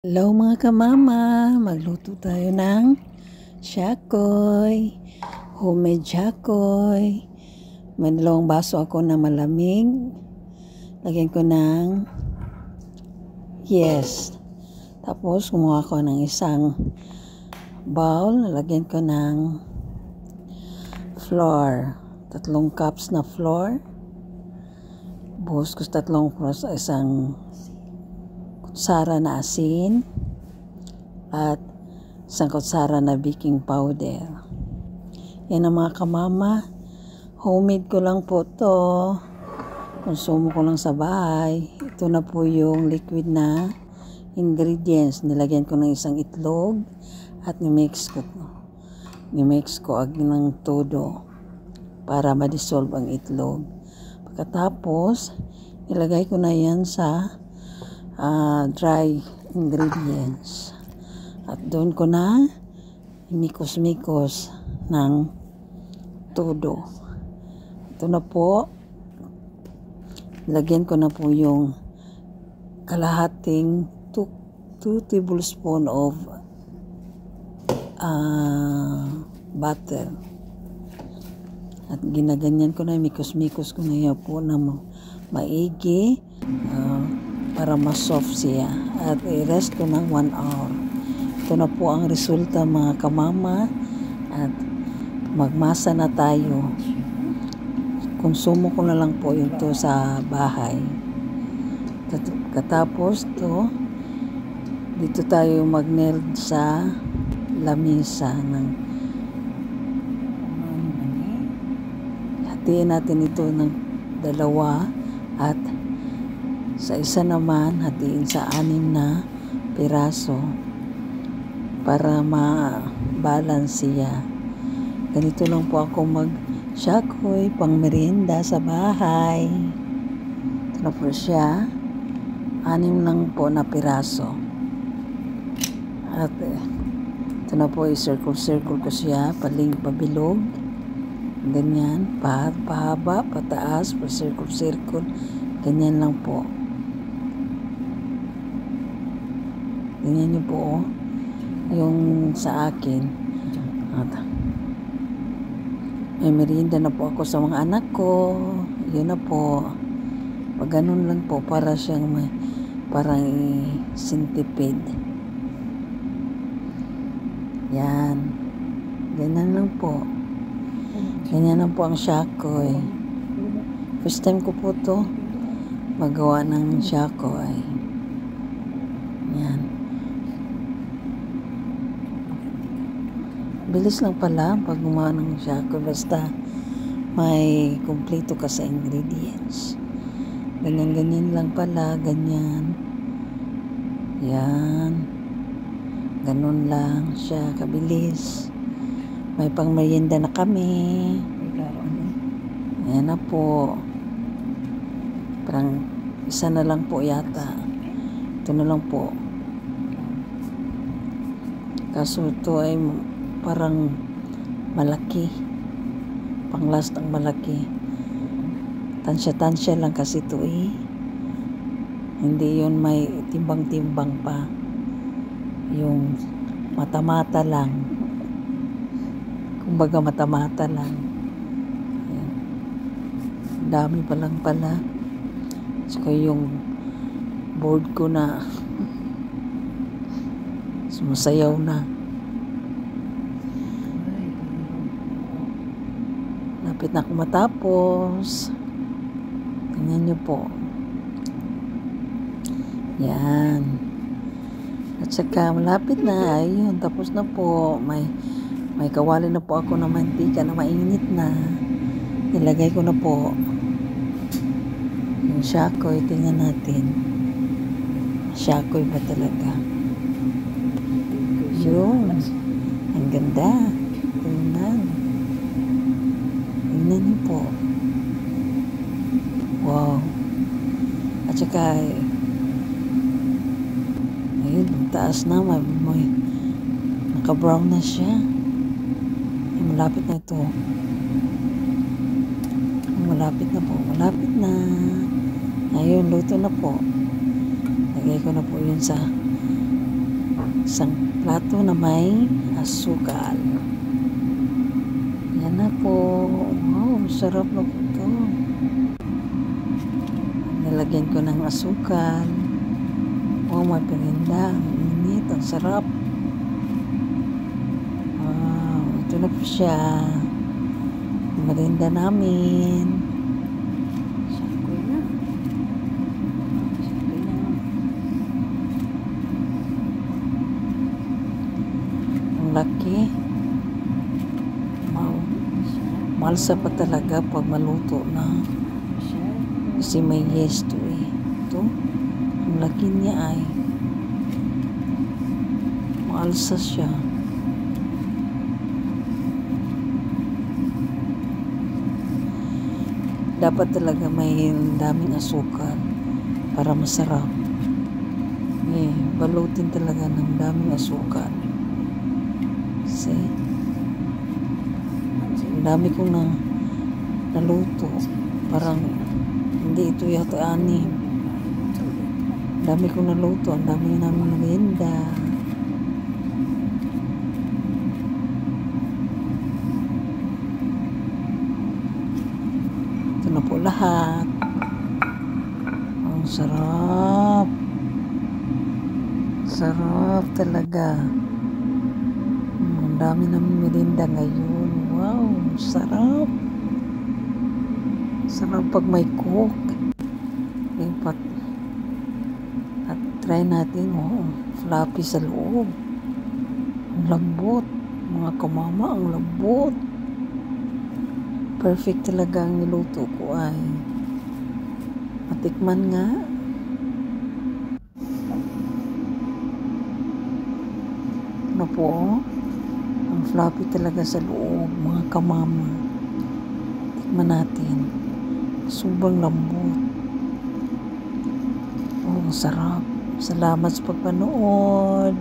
Hello mga kamama, magluto tayo ng shakoy, homemade shakoy. May dalawang baso ako na malamig. Lagyan ko ng Tapos kumuha ko ng isang bowl, lagyan ko ng flour, 3 cups na flour. Buhos ko sa 3 cups isang kutsara na asin at isang kutsara na baking powder. Yan ang mga kamama, homemade ko lang po to, konsumo ko lang sa bahay. Ito na po yung liquid na ingredients. Nilagyan ko ng isang itlog at ni-mix ko ng todo para ma-dissolve ang itlog. Pagkatapos nilagay ko na yan sa dry ingredients at doon ko na mikos-mikos ng todo. Ito na po, lagyan ko na po yung kalahating 2 tablespoon of butter at ginaganyan ko na, mikos-mikos ko na yan po na maigi para ma-soft siya at i-rest ko ng 1 hour. Ito na po ang resulta mga kamama at magmasa na tayo. Konsumo ko na lang po ito sa bahay. Katapos to, dito tayo mag-melt sa lamesa hatiin natin ito ng 2 at sa isa naman hatiin sa 6 na piraso para ma-balance siya. Ganito lang po ako mag-shakoy pang merienda sa bahay. Ito na po siya, 6 lang po na piraso. At ito na po, i-circle-circle ko siya, pabilog, ganyan, pahaba, pataas, pa-circle-circle, ganyan lang po. Ganyan niyo po yung sa akin. At may merienda na po ako sa mga anak ko. Yun na po. Pag ganun lang po, para siyang parang centipede. Yan. Ganyan lang po. Ganyan lang po ang shakoy. First time ko po to magawa ng shakoy. Yan. Bilis lang pala pag gumawa ng shakoy, basta may kumpleto ka sa ingredients. Ganyan lang pala, ganyan. Yan. Ganun lang siya kabilis. May pang merienda na kami. Yan na po. Parang isa na lang po yata. Ito na lang po. Kaso ito ay parang malaki. Pang-last ang malaki. Tansya-tansya lang kasi ito eh. Hindi yun may timbang-timbang pa. Yung mata-mata lang. Kumbaga mata-mata lang. Ayan. Dami pa lang pala. Saka yung board ko na sumasayaw na. Lapit na ako matapos. Tingnan nyo po. Yan. At saka malapit na. Ayun, tapos na po. May kawali na po ako na mantika na mainit na. Nilagay ko na po yung shakoy. Tingnan natin. Shakoy ba talaga? Yun. Ang ganda. Tingnan. Tingnan niyo po. Wow. At saka ayun, taas na. May naka-brown na siya. Ay, malapit na ito. Malapit na po. Malapit na. Ayun, luto na po. Lagay ko na po yun sa isang plato na may asukal. Yan na po. Wow, sarap na po ito. Nilagyan ko ng asukal. Wow, may paninda. Ang init, ang sarap. Wow, ito na po siya. Merinda namin. Sakoy na. Ang laki. Wow. Malsa pa talaga pag maluto na. Kasi may yesto eh. Ito. Ang laki niya ay maalsa siya. Dapat talaga may daming asukal para masarap. Balutin talaga ng daming asukal. See? Ang dami kong naluto. Parang hindi ito yata ani. Ang dami kong naluto. Ang dami namin merienda. Ito na po lahat. Ang sarap. Sarap talaga. Ang dami namin merienda ngayon. Wow, sarap. Sarap pag may coke. At try natin, floppy sa loob. Ang lambot. Mga kamama, ang lambot. Perfect talaga ang niluto ko ay. Matikman nga. Ano po? Ang floppy talaga sa loob, mga kamama. Tikman natin. Sobrang lambot. Oh, sarap. Salamat sa pagpanood.